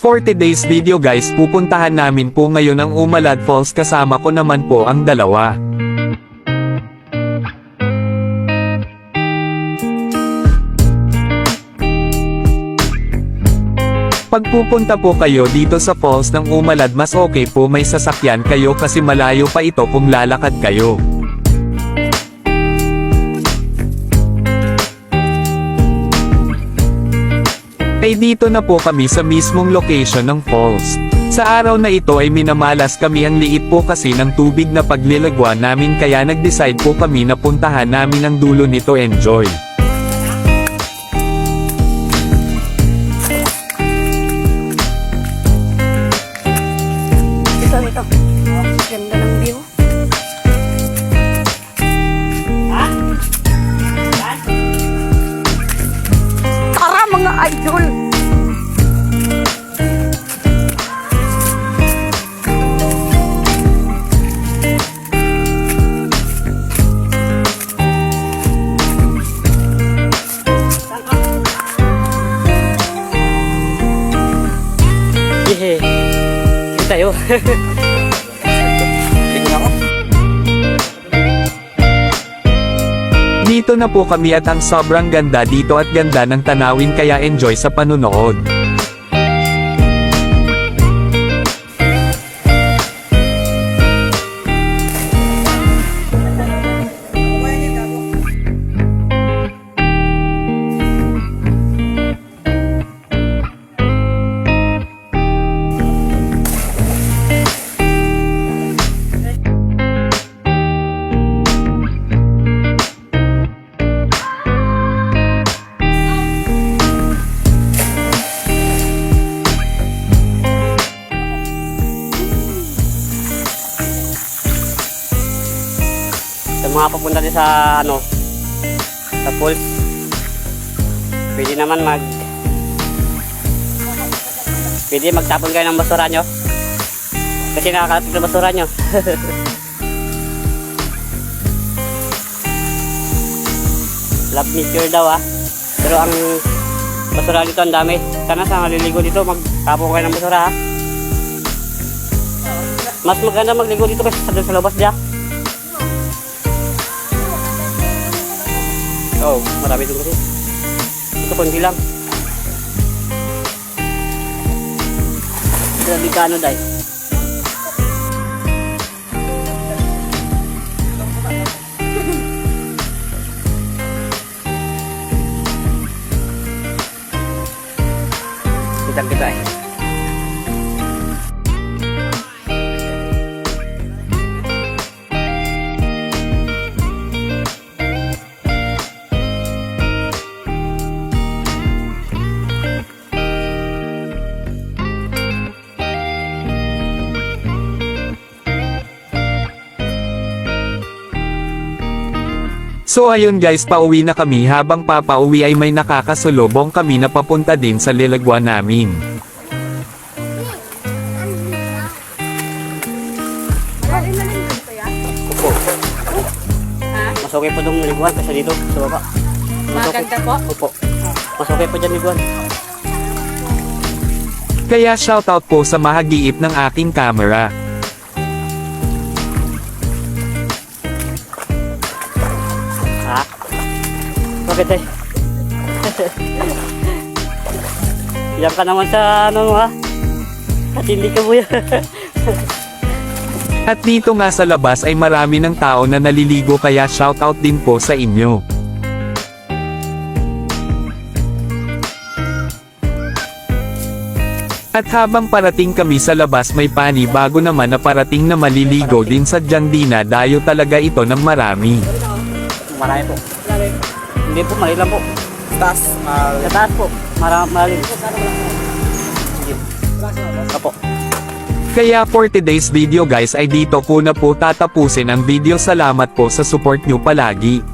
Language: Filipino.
For today's video guys, pupuntahan namin po ngayon ang Umalad Falls, kasama ko naman po ang dalawa. Pag pupunta po kayo dito sa falls ng Umalad, mas okay po may sasakyan kayo kasi malayo pa ito kung lalakad kayo. Ay dito na po kami sa mismong location ng falls. Sa araw na ito ay minamalas kami, ang liit po kasi ng tubig na paglilagwa namin, kaya nag-decide po kami na puntahan namin ang dulo nito. Enjoy! Ito. Ganda ng view. Tara mga idol! Yehe, kita tayo. Dito na po kami at ang sobrang ganda dito at ganda ng tanawin, kaya enjoy sa panunood. Sa mga papunta din sa sa falls, pwede naman pwede magtapon kayo ng basura nyo kasi nakakatig na basura nyo. Love nature daw pero ang basura dito ang dami. Sana sa maliligo dito magtapon kayo ng basura Mas maganda magligo dito kasi sa labas dyan. Oh, marami doon kasi. Ito konti lang. Grabe ka dahil. Kita eh. So ayun guys, pauwi na kami. Habang papauwi ay may nakakasulubong kami na papunta din sa lilagwa namin. Opo. Mas okay po itong liguan kasi dito sa baba. Maganda po? Opo. Mas okay po dyan liguan. Kaya shoutout po sa mahagiip ng aking camera. Bakit eh? Yan ka naman sa At hindi ka buya. At dito nga sa labas ay marami ng tao na naliligo, kaya shoutout din po sa inyo. At habang parating kami sa labas, may bago naman na parating na maliligo din sa Jandina. Dayo talaga ito ng marami. Marami po. Hindi po, mali lang po. Taas. Sa taas po. Mali. Opo. Kaya for today's video guys ay dito ko na po tatapusin ang video. Salamat po sa support nyo palagi.